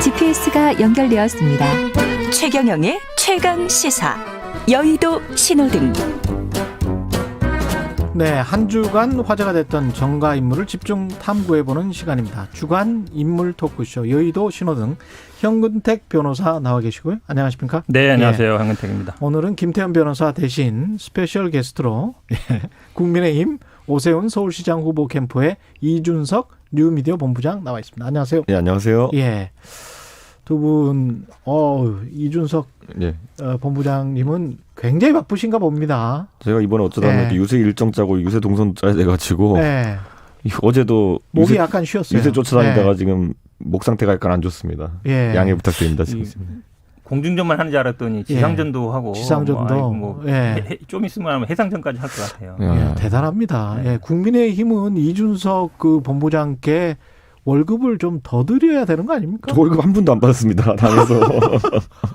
GPS가 연결되었습니다. 최경영의 최강 시사. 여의도 신호등. 네, 한 주간 화제가 됐던 정가 인물을 집중 탐구해보는 시간입니다. 주간 인물 토크쇼 여의도 신호등 현근택 변호사 나와 계시고요. 안녕하십니까? 네, 안녕하세요. 현근택입니다. 오늘은 김태현 변호사 대신 스페셜 게스트로 국민의힘 오세훈 서울시장 후보 캠프의 이준석 뉴미디어 본부장 나와 있습니다. 안녕하세요. 네, 안녕하세요. 예, 두 분, 이준석 네. 본부장님은 굉장히 바쁘신가 봅니다. 제가 이번에 어쩌다 네. 유세 일정 짜고 유세 동선 짜야 돼가지고 네, 어제도 목이 약간 쉬었어요. 유세 쫓아다니다가 네. 지금 목 상태가 약간 안 좋습니다. 예. 양해 부탁드립니다. 지금. 공중전만 하는 줄 알았더니 지상전도 하고 지상전도. 예. 좀 있으면 해상전까지 할 것 같아요. 예, 대단합니다. 예, 국민의힘은 이준석 그 본부장께 월급을 좀 더 드려야 되는 거 아닙니까? 저 월급 한 푼도 안 받았습니다. 당에서.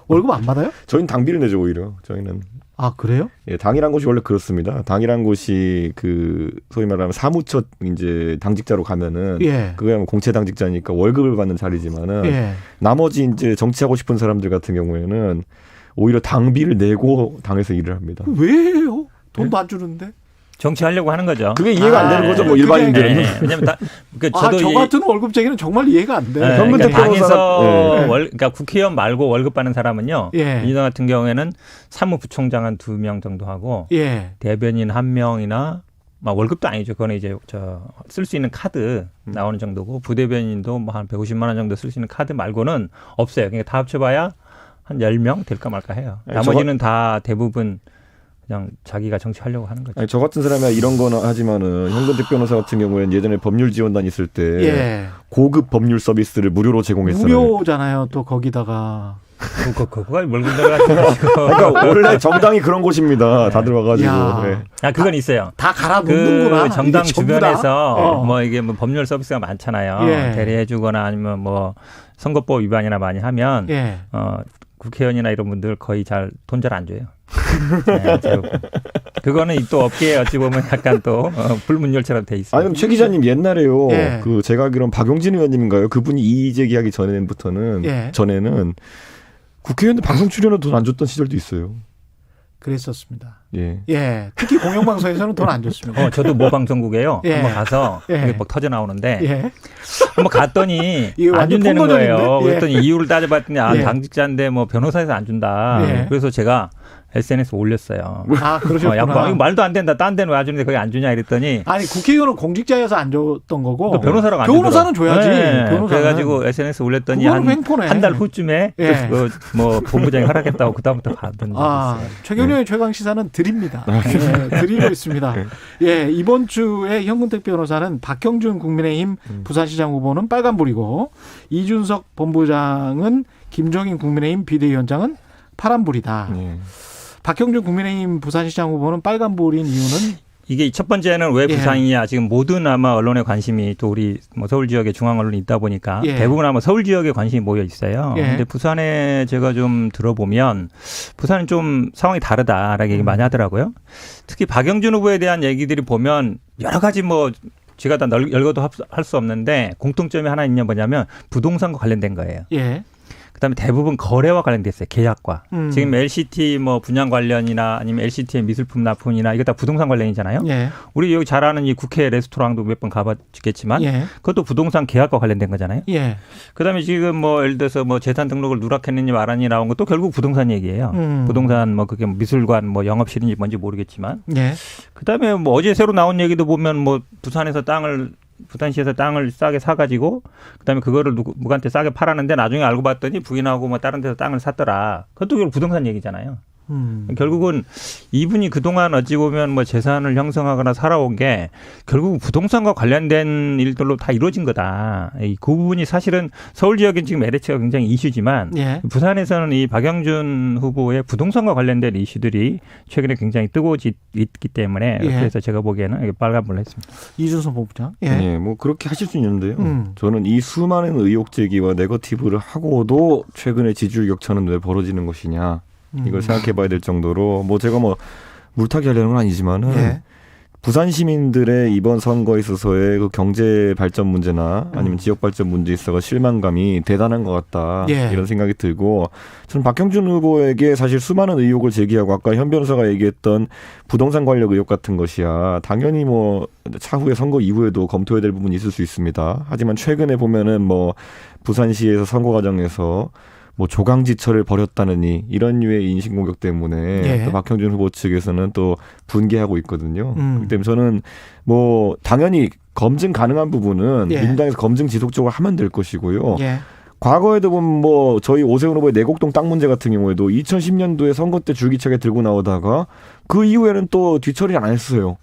월급 안 받아요? 저희는 당비를 내죠 오히려. 저희는. 아, 그래요? 예, 당이란 곳이 원래 그렇습니다. 당이란 곳이 그 소위 말하면 사무처 이제 당직자로 가면은 예. 그게 공채 당직자니까 월급을 받는 자리지만은 예. 나머지 이제 정치하고 싶은 사람들 같은 경우에는 오히려 당비를 내고 당에서 일을 합니다. 왜 해요? 돈도 안 주는데? 정치하려고 하는 거죠. 그게 이해가 안 되는 거죠, 뭐 일반인들은. 네, 왜냐면 저도 저 같은 월급쟁이는 정말 이해가 안 돼. 네, 현근택 그러니까 당에서 변호사가- 그러니까 국회의원 말고 월급 받는 사람은요. 예. 민주당 같은 경우에는 사무부총장 한 2명 정도 하고 예. 대변인 1명이나 월급도 아니죠. 그거는 이제 쓸 수 있는 카드 나오는 정도고 부대변인도 뭐 한 150만 원 정도 쓸 수 있는 카드 말고는 없어요. 그러니까 다 합쳐봐야 한 10명 될까 말까 해요. 네, 나머지는 다 대부분 그냥 자기가 정치하려고 하는 거죠. 아니, 저 같은 사람이야 이런 거는 하지만은 현근택 변호사 같은 경우에는 예전에 법률 지원단 있을 때 예. 고급 법률 서비스를 무료로 제공했어요. 무료잖아요. 또 거기다가. 그거가 월급 들어가지고. 그러니까 원래 정당이 그런 곳입니다. 다들 와가지고. 야. 네. 그건 있어요. 다 갈아 놓는구나. 그 정당 이게 전부 다? 주변에서 이게 법률 서비스가 많잖아요. 예. 대리해주거나 아니면 선거법 위반이나 많이 하면 예. 국회의원이나 이런 분들 거의 돈 잘 안 줘요. 네, 그거는 또 업계에 어찌 보면 약간 또 불문율처럼 돼 있어요. 아니 그럼 최 기자님 옛날에요. 예. 그 제가 알기로는 박용진 의원님인가요? 그분이 이의 제기하기 전에는 예. 국회의원들 방송 출연료 돈 안 줬던 시절도 있어요. 그랬었습니다. 예. 예. 특히 공영방송에서는 돈 안 줬습니다. 저도 모방송국에요. 예. 한번 가서 예. 이게 막 터져 나오는데 예. 한번 갔더니 이거 안 완전 준다는 폭로전인데? 거예요. 예. 그랬더니 이유를 따져봤더니 예. 당직자인데 변호사에서 안 준다. 예. 그래서 제가 SNS 올렸어요. 아, 그러셨구나. 이거 말도 안 된다. 딴 데는 왜 안 주는데 거기 안 주냐 이랬더니 아니, 국회의원은 공직자여서 안 줬던 거고. 또 변호사라고 안 변호사는 주더라고요. 줘야지. 네. 변호사는. 그래가지고 SNS 올렸더니 그거는 횡포네. 한 달 후쯤에 예. 본부장이 허락했다고 그다음부터 받은 적이 있어요. 최경영의 최강 시사는 드립니다. 네, 드리고 있습니다. 예, 이번 주에 현근택 변호사는 박형준 국민의힘 부산시장 후보는 빨간불이고 이준석 본부장은 김종인 국민의힘 비대위원장은 파란불이다. 예. 박형준 국민의힘 부산시장 후보는 빨간불인 이유는 이게 첫 번째는 왜 예. 부산이냐. 지금 모든 아마 언론의 관심이 또 우리 서울 지역에 중앙 언론이 있다 보니까 예. 대부분 아마 서울 지역에 관심이 모여 있어요. 예. 근데 부산에 제가 좀 들어보면 부산은 좀 상황이 다르다라고 얘기 많이 하더라고요. 특히 박영준 후보에 대한 얘기들이 보면 여러 가지 제가 다 열거도 할 수 없는데 공통점이 하나 있냐 뭐냐면 부동산과 관련된 거예요. 예. 그다음에 대부분 거래와 관련됐어요. 계약과. 음. 지금 LCT 분양 관련이나 아니면 LCT의 미술품 납품이나 이거 다 부동산 관련이잖아요. 예. 우리 여기 잘 아는 이 국회 레스토랑도 몇 번 가봤겠지만 예. 그것도 부동산 계약과 관련된 거잖아요. 예. 그다음에 지금 예를 들어서 재산 등록을 누락했느니 말았니 나온 것도 결국 부동산 얘기예요. 음. 부동산 그게 미술관 영업실인지 뭔지 모르겠지만 예. 그다음에 어제 새로 나온 얘기도 보면 부산시에서 땅을 싸게 사가지고 그다음에 그거를 누구한테 싸게 팔았는데 나중에 알고 봤더니 부인하고 다른 데서 땅을 샀더라. 그것도 결국 부동산 얘기잖아요. 결국은 이분이 그동안 어찌 보면 재산을 형성하거나 살아온 게 결국 부동산과 관련된 일들로 다 이루어진 거다. 그 부분이 사실은 서울 지역은 지금 LH가 굉장히 이슈지만 예. 부산에서는 이 박영준 후보의 부동산과 관련된 이슈들이 최근에 굉장히 뜨거워지기 때문에 예. 그래서 제가 보기에는 빨간불을 했습니다. 이준석 본부장. 예. 예, 그렇게 하실 수 있는데요. 저는 이 수많은 의혹 제기와 네거티브를 하고도 최근에 지지율 격차는 왜 벌어지는 것이냐. 이걸 생각해 봐야 될 정도로 제가 물타기 하려는 건 아니지만은 예. 부산 시민들의 이번 선거에 있어서의 그 경제 발전 문제나 아니면 지역 발전 문제에 있어서 실망감이 대단한 것 같다. 예. 이런 생각이 들고 저는 박형준 후보에게 사실 수많은 의혹을 제기하고 아까 현 변호사가 얘기했던 부동산 관련 의혹 같은 것이야 당연히 뭐 차후에 선거 이후에도 검토해야 될 부분이 있을 수 있습니다. 하지만 최근에 보면은 뭐 부산시에서 선거 과정에서 뭐 조강지처를 벌였다느니 이런 류의 인신공격 때문에 예. 또 박형준 후보 측에서는 또 분개하고 있거든요. 그렇기 때문에 저는 뭐 당연히 검증 가능한 부분은 예. 민주당에서 검증 지속적으로 하면 될 것이고요. 예. 과거에도 보면 뭐 저희 오세훈 후보의 내곡동 땅 문제 같은 경우에도 2010년도에 선거 때 줄기차게 들고 나오다가 그 이후에는 또 뒤처리를 안 했어요.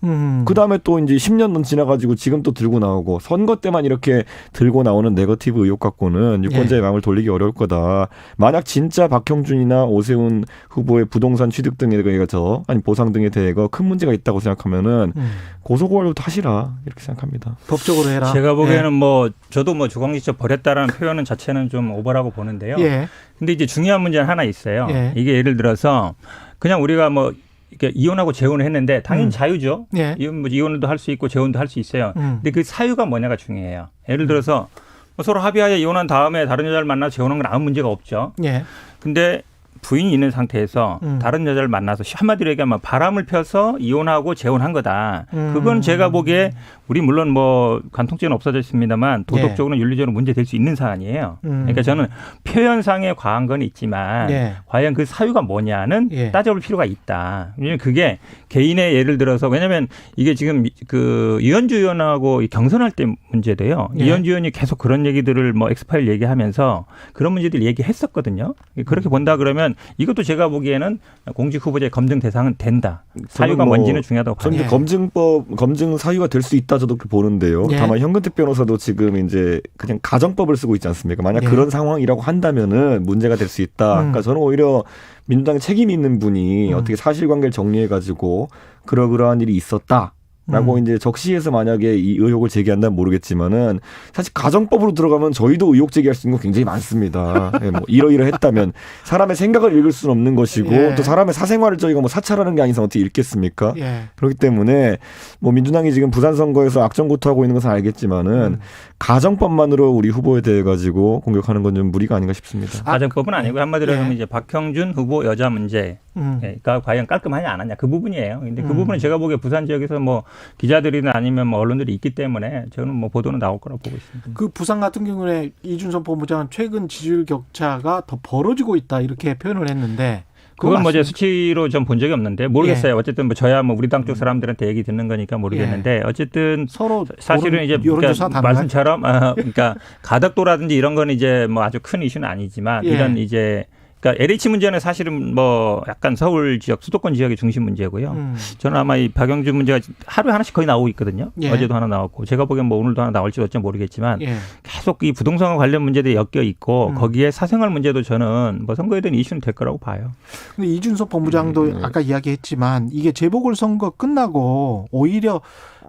그 다음에 또 이제 10년 지나가지고 지금 또 들고 나오고 선거 때만 이렇게 들고 나오는 네거티브 의혹 갖고는 유권자의 마음을 돌리기 어려울 거다. 만약 진짜 박형준이나 오세훈 후보의 부동산 취득 등에 대해서 아니 보상 등에 대해서 큰 문제가 있다고 생각하면은 고소고발도 하시라 이렇게 생각합니다. 법적으로 해라. 제가 보기에는 뭐 저도 뭐 조강지처 버렸다라는 표현은 자체는 좀 오버라고 보는데요. 예. 근데 이제 중요한 문제는 하나 있어요. 예. 이게 예를 들어서 그냥 우리가 뭐 이렇게 이혼하고 재혼을 했는데 당연히 자유죠. 예. 이혼도 할 수 있고 재혼도 할 수 있어요. 근데 그 사유가 뭐냐가 중요해요. 예를 들어서 뭐 서로 합의하에 이혼한 다음에 다른 여자를 만나서 재혼한 건 아무 문제가 없죠. 예. 근데 부인이 있는 상태에서 다른 여자를 만나서 한마디로 얘기하면 바람을 펴서 이혼하고 재혼한 거다. 그건 제가 보기에 우리 물론 뭐 간통죄는 없어졌습니다만 도덕적으로는 윤리적으로 문제될 수 있는 사안이에요. 그러니까 저는 표현상에 과한 건 있지만 과연 그 사유가 뭐냐는 따져볼 필요가 있다. 왜냐하면 그게 개인의 예를 들어서 왜냐하면 이게 지금 그 이현주 의원하고 경선할 때 문제돼요. 이현주 의원이 계속 그런 얘기들을 뭐 엑스파일 얘기하면서 그런 문제들 얘기했었거든요. 그렇게 본다 그러면 이것도 제가 보기에는 공직 후보자의 검증 대상은 된다. 사유가 뭐 뭔지는 중요하다고 봐요. 저는 검증 사유가 될 수 있다 저도 보는데요. 다만 현근택 변호사도 지금 이제 그냥 가정법을 쓰고 있지 않습니까? 만약 그런 상황이라고 한다면은 문제가 될 수 있다. 그러니까 저는 오히려 민주당 책임이 있는 분이 어떻게 사실관계를 정리해가지고 그러한 일이 있었다. 라고 이제 적시해서 만약에 이 의혹을 제기한다면 모르겠지만은 사실 가정법으로 들어가면 저희도 의혹 제기할 수 있는 거 굉장히 많습니다. 예, 뭐 이러이러했다면 사람의 생각을 읽을 수는 없는 것이고 또 사람의 사생활을 저희가 뭐 사찰하는 게 아닌 이상 어떻게 읽겠습니까? 그렇기 때문에 뭐 민주당이 지금 부산 선거에서 악정구토하고 있는 것은 알겠지만은 가정법만으로 우리 후보에 대해 가지고 공격하는 건 좀 무리가 아닌가 싶습니다. 가정법은 아니고 한마디로 하면 이제 박형준 후보 여자 문제가 과연 깔끔하냐 안 하냐 그 부분이에요. 근데 그 부분은 제가 보기에 부산 지역에서 뭐 기자들이나 아니면 뭐 언론들이 있기 때문에 저는 뭐 보도는 나올 거라고 보고 있습니다. 그 부산 같은 경우에 이준석 본부장은 최근 지지율 격차가 더 벌어지고 있다 이렇게 표현을 했는데 그건 뭐 제 수치로 좀 본 적이 없는데 모르겠어요. 어쨌든 뭐 저야 뭐 우리 당 쪽 사람들한테 얘기 듣는 거니까 모르겠는데 어쨌든 서로 사실은 이제 그러니까 말씀처럼 그러니까 가덕도라든지 이런 건 이제 뭐 아주 큰 이슈는 아니지만 이런 이제 그러니까 LH 문제는 사실은 뭐 약간 서울 지역, 수도권 지역의 중심 문제고요. 저는 아마 이 박영준 문제가 하루에 하나씩 거의 나오고 있거든요. 어제도 하나 나왔고 제가 보기엔 뭐 오늘도 하나 나올지 어찌 모르겠지만 계속 이 부동산 관련 문제들이 엮여 있고 거기에 사생활 문제도 저는 뭐 선거에 대한 이슈는 될 거라고 봐요. 근데 이준석 본부장도 아까 이야기했지만 이게 재보궐선거 끝나고 오히려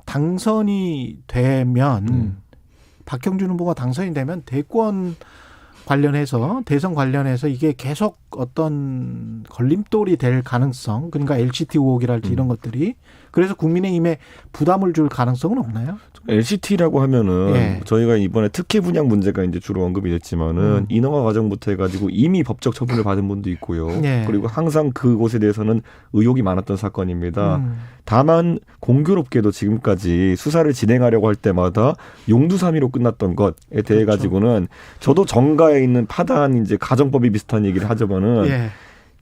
당선이 되면 박형준 후보가 당선이 되면 대권 대선 관련해서 이게 계속 어떤 걸림돌이 될 가능성, 그러니까 LCT 의혹이랄지 이런 것들이 그래서 국민의힘에 부담을 줄 가능성은 없나요? LCT라고 하면은 저희가 이번에 특혜 분양 문제가 이제 주로 언급이 됐지만은 인허가 과정부터 해가지고 이미 법적 처분을 받은 분도 있고요. 그리고 항상 그곳에 대해서는 의혹이 많았던 사건입니다. 다만 공교롭게도 지금까지 수사를 진행하려고 할 때마다 용두사미로 끝났던 것에 대해 가지고는 저도 정가에 있는 파다한 이제 가정법이 비슷한 얘기를 하자면은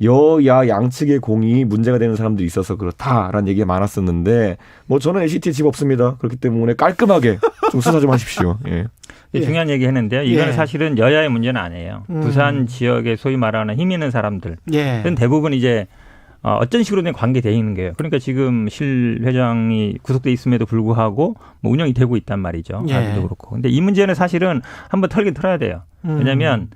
여야 양측의 공이 문제가 되는 사람들이 있어서 그렇다라는 얘기가 많았었는데 뭐 저는 LCT에 집 없습니다. 그렇기 때문에 깔끔하게 좀 수사 좀 하십시오. 중요한 얘기 했는데요. 이거는 사실은 여야의 문제는 아니에요. 부산 지역에 소위 말하는 힘 있는 사람들은 대부분 이제 어떤 식으로든 관계되어 있는 거예요. 그러니까 지금 실 회장이 구속돼 있음에도 불구하고 뭐 운영이 되고 있단 말이죠. 아직도 그렇고. 근데 이 문제는 사실은 한번 털긴 털어야 돼요. 왜냐하면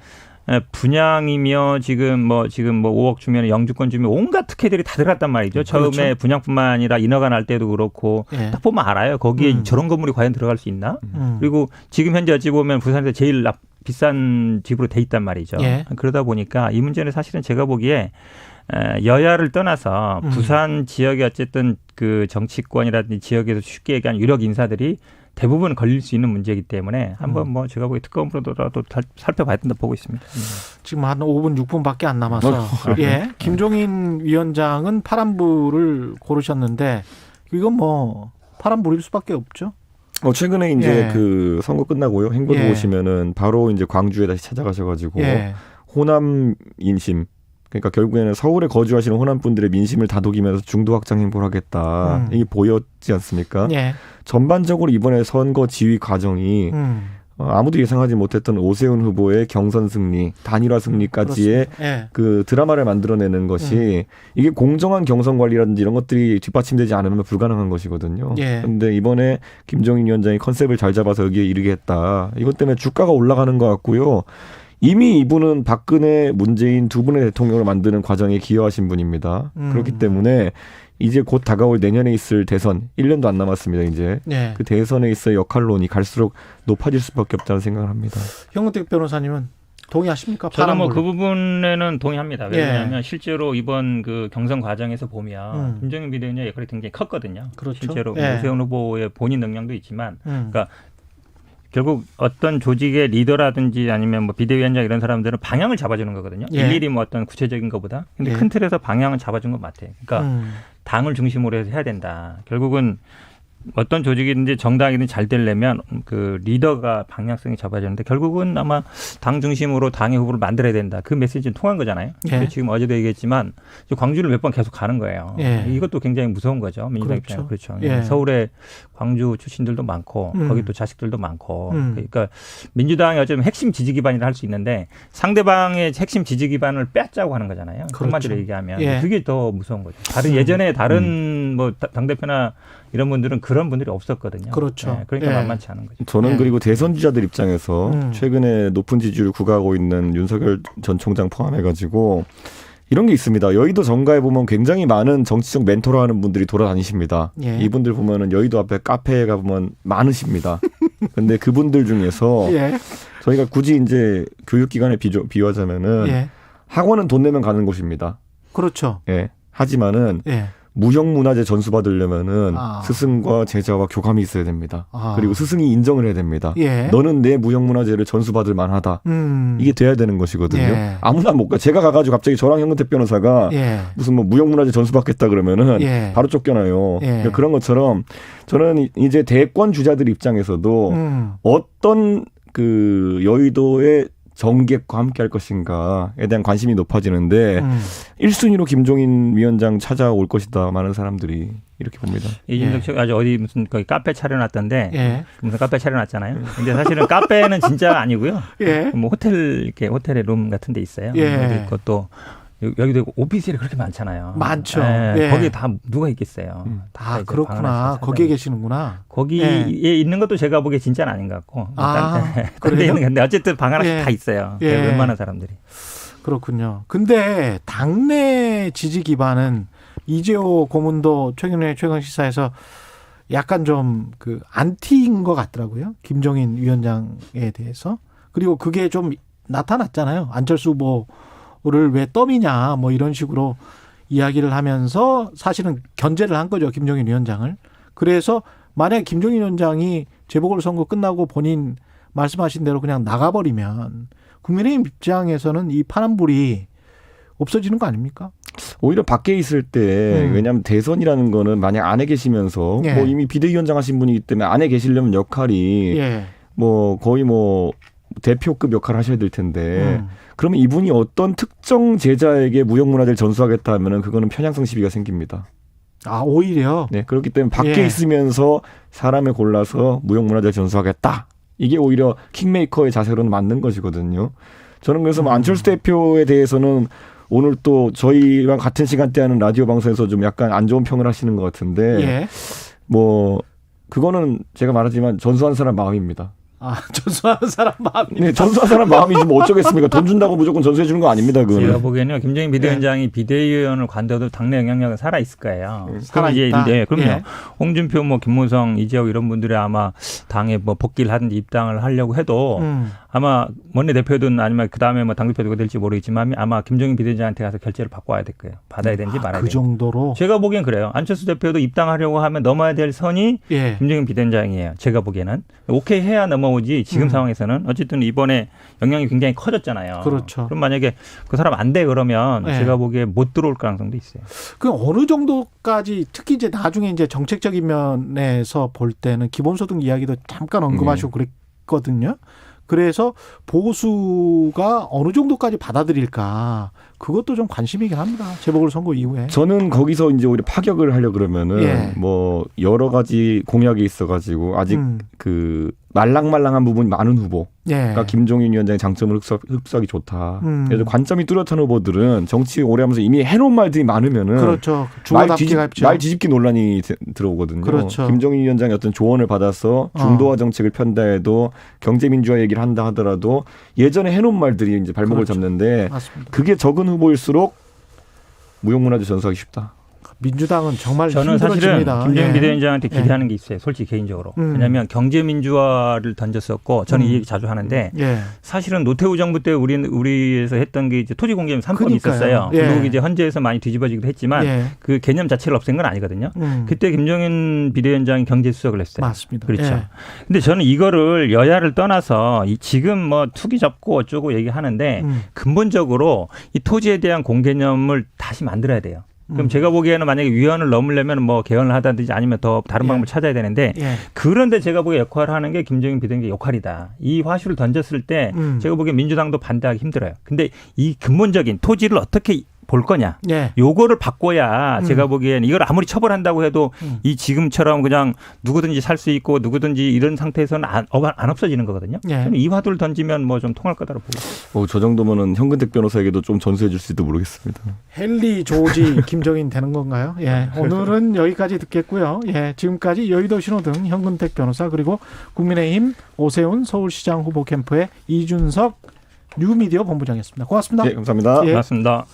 분양이며 지금 뭐 5억 주면 영주권 주면 온갖 특혜들이 다 들어갔단 말이죠. 처음에 분양뿐만 아니라 인허가 날 때도 그렇고 딱 보면 알아요. 거기에 저런 건물이 과연 들어갈 수 있나? 그리고 지금 현재 어찌 보면 부산에서 제일 비싼 집으로 돼 있단 말이죠. 그러다 보니까 이 문제는 사실은 제가 보기에 여야를 떠나서 부산 지역에 어쨌든 그 정치권이라든지 지역에서 쉽게 얘기한 유력 인사들이 대부분 걸릴 수 있는 문제이기 때문에 한번 뭐 제가 보기 특검으로라도 살펴봐야 된다 보고 있습니다. 지금 한 5분, 6분밖에 안 남아서 예, 김종인 위원장은 파란불을 고르셨는데 이건 뭐 파란불일 수밖에 없죠. 최근에 이제 그 선거 끝나고요. 행보도 보시면은 바로 이제 광주에 다시 찾아가셔가지고 호남 인심, 그러니까 결국에는 서울에 거주하시는 호남 분들의 민심을 다독이면서 중도 확장 행보를 하겠다. 이게 보였지 않습니까? 전반적으로 이번에 선거 지휘 과정이 아무도 예상하지 못했던 오세훈 후보의 경선 승리, 단일화 승리까지의 그 드라마를 만들어내는 것이 이게 공정한 경선 관리라든지 이런 것들이 뒷받침되지 않으면 불가능한 것이거든요. 그런데 이번에 김종인 위원장이 컨셉을 잘 잡아서 여기에 이르게 했다. 이것 때문에 주가가 올라가는 것 같고요. 이미 이분은 박근혜, 문재인 두 분의 대통령을 만드는 과정에 기여하신 분입니다. 그렇기 때문에 이제 곧 다가올 내년에 있을 대선 1년도 안 남았습니다. 이제 그 대선에 있어 역할론이 갈수록 높아질 수밖에 없다는 생각을 합니다. 현근택 변호사님은 동의하십니까? 저는 뭐 그 부분에는 동의합니다. 왜냐하면 실제로 이번 그 경선 과정에서 보면 김종인 비대위원장의 역할이 굉장히 컸거든요. 그렇죠. 실제로 오세훈 후보의 본인 능력도 있지만, 그러니까 결국 어떤 조직의 리더라든지 아니면 뭐 비대위원장 이런 사람들은 방향을 잡아주는 거거든요. 일일이 뭐 어떤 구체적인 것보다. 근데 큰 틀에서 방향을 잡아준 것 같아요. 그러니까 당을 중심으로 해서 해야 된다. 결국은 어떤 조직이든지 정당이든 잘 되려면 그 리더가 방향성이 잡아지는데 결국은 아마 당 중심으로 당의 후보를 만들어야 된다. 그 메시지는 통한 거잖아요. 지금 어제도 얘기했지만 광주를 몇 번 계속 가는 거예요. 이것도 굉장히 무서운 거죠. 민주당 입장에서. 그렇죠. 서울에 광주 출신들도 많고 거기 또 자식들도 많고 그러니까 민주당이 어쩌면 핵심 지지 기반이라 할 수 있는데 상대방의 핵심 지지 기반을 빼앗자고 하는 거잖아요. 한마디로 얘기하면 그게 더 무서운 거죠. 예전에 다른 뭐 당대표나 이런 분들은 그런 분들이 없었거든요. 그렇죠. 그러니까 만만치 않은 거죠. 저는 그리고 대선 주자들 입장에서 최근에 높은 지지율을 구가하고 있는 윤석열 전 총장 포함해가지고 이런 게 있습니다. 여의도 정가에 보면 굉장히 많은 정치적 멘토를 하는 분들이 돌아다니십니다. 이분들 보면은 여의도 앞에 카페에 가보면 많으십니다. 근데 그분들 중에서 저희가 굳이 이제 교육기관에 비유하자면은 학원은 돈 내면 가는 곳입니다. 그렇죠. 하지만은 무형문화재 전수 받으려면은 스승과 제자와 교감이 있어야 됩니다. 그리고 스승이 인정을 해야 됩니다. 너는 내 무형문화재를 전수 받을 만하다. 이게 돼야 되는 것이거든요. 아무나 못 가. 제가 가가지고 갑자기 저랑 현근택 변호사가 무슨 뭐 무형문화재 전수 받겠다 그러면은 바로 쫓겨나요. 그러니까 그런 것처럼 저는 이제 대권 주자들 입장에서도 어떤 그 여의도의 정객과 함께 할 것인가에 대한 관심이 높아지는데 1순위로 김종인 위원장 찾아올 것이다. 많은 사람들이 이렇게 봅니다. 이준석 씨가 아주 어디 무슨 거기 카페 차려놨던데 무슨 카페 차려놨잖아요. 근데 사실은 카페는 진짜 아니고요. 뭐 호텔 이렇게 호텔의 룸 같은 데 있어요. 그것도 여기도 오피스텔이 그렇게 많잖아요. 많죠. 거기 다 누가 있겠어요. 다 그렇구나. 거기에 계시는구나. 거기에 있는 것도 제가 보기에 진짜는 아닌 것 같고. 그런데 있는 어쨌든 방 하나씩 다 있어요. 웬만한 사람들이. 그렇군요. 근데 당내 지지 기반은 이재호 고문도 최근에 최강시사에서 약간 좀 그 안티인 것 같더라고요. 김종인 위원장에 대해서. 그리고 그게 좀 나타났잖아요. 안철수 후보를 왜 떠미냐 뭐 이런 식으로 이야기를 하면서 사실은 견제를 한 거죠. 김종인 위원장을. 그래서 만약에 김종인 위원장이 재보궐선거 끝나고 본인 말씀하신 대로 그냥 나가버리면 국민의힘 입장에서는 이 파란불이 없어지는 거 아닙니까? 오히려 밖에 있을 때 왜냐하면 대선이라는 거는 만약 안에 계시면서 뭐 이미 비대위원장 하신 분이기 때문에 안에 계시려면 역할이 뭐 거의 뭐 대표급 역할을 하셔야 될 텐데 그러면 이분이 어떤 특정 제자에게 무형문화재를 전수하겠다 하면은 그거는 편향성 시비가 생깁니다. 아, 오히려? 네, 그렇기 때문에 밖에 있으면서 사람을 골라서 무형문화재를 전수하겠다. 이게 오히려 킹메이커의 자세로는 맞는 것이거든요. 저는 그래서 뭐 안철수 대표에 대해서는 오늘 또 저희랑 같은 시간대 하는 라디오 방송에서 좀 약간 안 좋은 평을 하시는 것 같은데 뭐 그거는 제가 말하지만 전수한 사람 마음입니다. 전수하는 사람 마음이. 네, 전수한 사람 마음이지 뭐 어쩌겠습니까? 돈 준다고 무조건 전수해 주는 거 아닙니다. 그건. 제가 보기에는요, 김종인 비대위원장이 비대위원을 관둬도 당내 영향력은 살아 있을 거예요. 살아있다. 네, 그럼요. 예. 홍준표, 뭐 김무성, 이재호 이런 분들이 아마 당에 뭐 복귀를 하든지 입당을 하려고 해도 아마 원내대표든 아니면 그 다음에 뭐 당대표가 될지 모르겠지만 아마 김종인 비대위원장한테 가서 결재를 받고 와야 될 거예요. 받아야 되는지 말아야 되는지. 그 정도로. 제가 보기엔 그래요. 안철수 대표도 입당하려고 하면 넘어야 될 선이 예. 김종인 비대위원장이에요. 제가 보기에는. 오케이 해야 넘어오지 지금 상황에서는. 어쨌든 이번에 영향이 굉장히 커졌잖아요. 그렇죠. 그럼 만약에 그 사람 안 돼 그러면 예. 제가 보기에 못 들어올 가능성도 있어요. 그 어느 정도까지 특히 이제 나중에 이제 정책적인 면에서 볼 때는 기본소득 이야기도 잠깐 언급하시고 그랬거든요. 그래서 보수가 어느 정도까지 받아들일까 그것도 좀 관심이긴 합니다. 재보궐선거 이후에. 저는 거기서 이제 오히려 파격을 하려 그러면은 예. 뭐 여러 가지 공약이 있어가지고 아직 그 말랑말랑한 부분이 많은 후보. 예. 그러니까 김종인 위원장의 장점을 흡수하기 좋다. 그래서 관점이 뚜렷한 후보들은 정치 오래 하면서 이미 해놓은 말들이 많으면은 그렇죠. 주어답기가 있죠. 말 뒤집기 논란이 들어오거든요. 그렇죠. 김종인 위원장의 어떤 조언을 받아서 중도화 정책을 편다 해도 경제민주화 얘기를 한다 하더라도 예전에 해놓은 말들이 이제 발목을 그렇죠. 잡는데 맞습니다. 그게 적은 후보일수록 무형문화재 전수하기 쉽다. 민주당은 정말 저는 사실은 힘들어집니다. 김종인 예. 비대위원장한테 기대하는 게 있어요. 솔직히 개인적으로. 왜냐하면 경제민주화를 던졌었고 저는 이 얘기 자주 하는데 예. 사실은 노태우 정부 때 우리에서 했던 게 이제 토지공개념 3법이 있었어요. 예. 그리고 이제 헌재에서 많이 뒤집어지기도 했지만 예. 그 개념 자체를 없앤 건 아니거든요. 그때 김종인 비대위원장이 경제수석을 했어요. 맞습니다. 그렇죠. 예. 근데 저는 이거를 여야를 떠나서 지금 뭐 투기 접고 어쩌고 얘기하는데 근본적으로 이 토지에 대한 공개념을 다시 만들어야 돼요. 그럼 제가 보기에는 만약에 위헌을 넘으려면 뭐 개헌을 하다든지 아니면 더 다른 방법을 찾아야 되는데 예. 그런데 제가 보기에 역할을 하는 게 김종인 비대위원장의 역할이다. 이 화두를 던졌을 때 제가 보기에 민주당도 반대하기 힘들어요. 근데 이 근본적인 토지를 어떻게 볼 거냐. 예. 요거를 바꿔야 제가 보기엔 이걸 아무리 처벌한다고 해도 이 지금처럼 그냥 누구든지 살 수 있고 누구든지 이런 상태에서는 안 없어지는 거거든요. 예. 저는 이 화두를 던지면 뭐 좀 통할 거다라고 보고 있어요. 저 정도면은 현근택 변호사에게도 좀 전수해 줄 수도 모르겠습니다. 헨리 조지 김종인 되는 건가요? 예. 오늘은 여기까지 듣겠고요. 예. 지금까지 여의도 신호등 현근택 변호사 그리고 국민의힘 오세훈 서울시장 후보 캠프의 이준석 뉴미디어 본부장이었습니다. 고맙습니다. 네, 감사합니다. 예. 고맙습니다.